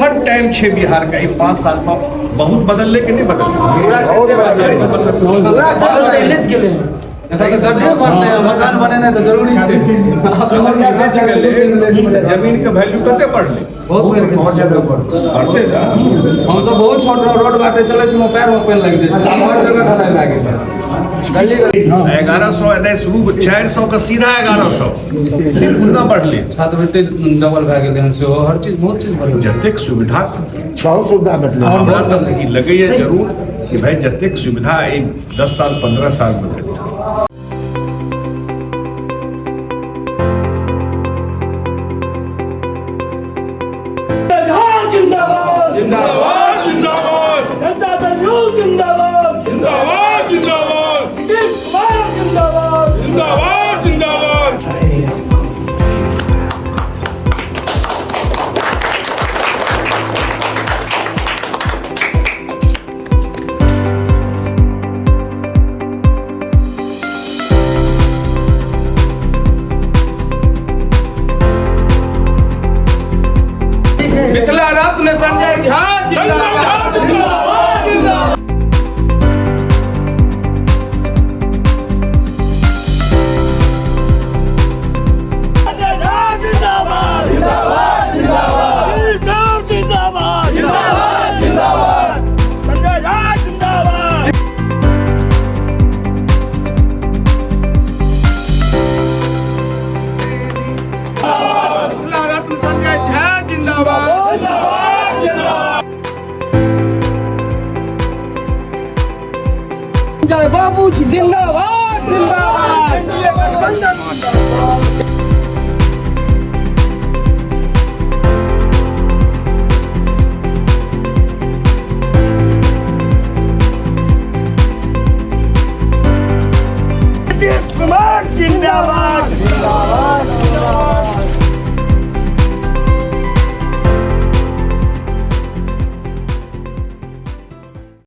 हर time छे बिहार का 5 साल में बहुत बदलने के नहीं बदल मकान बने तो जरूरी जमीन के वैल्यू कते बढ़ले बहुत ज्यादा बढ़ते ना। हम सब बहुत छोट रोड बाटे चले छे पैर में पेन लग जाए हर जगह ढलाई लागे 1100 शुरू 400 का सीधा 1100 कितना बढ़ले छात्रवृत्ति डबल भए गेलै हन से हर चीज बहुत चीज बढ़ल जतेक सुविधा बहुत सुविधा भेटले हमरा तक ई लगैया जरूर कि भाई जतेक सुविधा 10 साल 15 साल में भेटले। जिंदाबाद जिंदाबाद जिंदाबाद जनता दल यू जिंदाबाद जिंदाबाद जिंदाबाद नीतीश कुमार जिंदाबाद जिंदाबाद जिंदाबाद मिथिला रत्न संजय झा जिंदाबाद जिंदाबाद जिंदाबाद जिंदाबाद जिंदाबाद जिंदाबाद जिंदाबाद जिंदाबाद जिंदाबाद संजय झा जिंदाबाद मिथिला रत्न संजय झा जिंदाबाद जय बाबू जिंदाबाद जिंदाबाद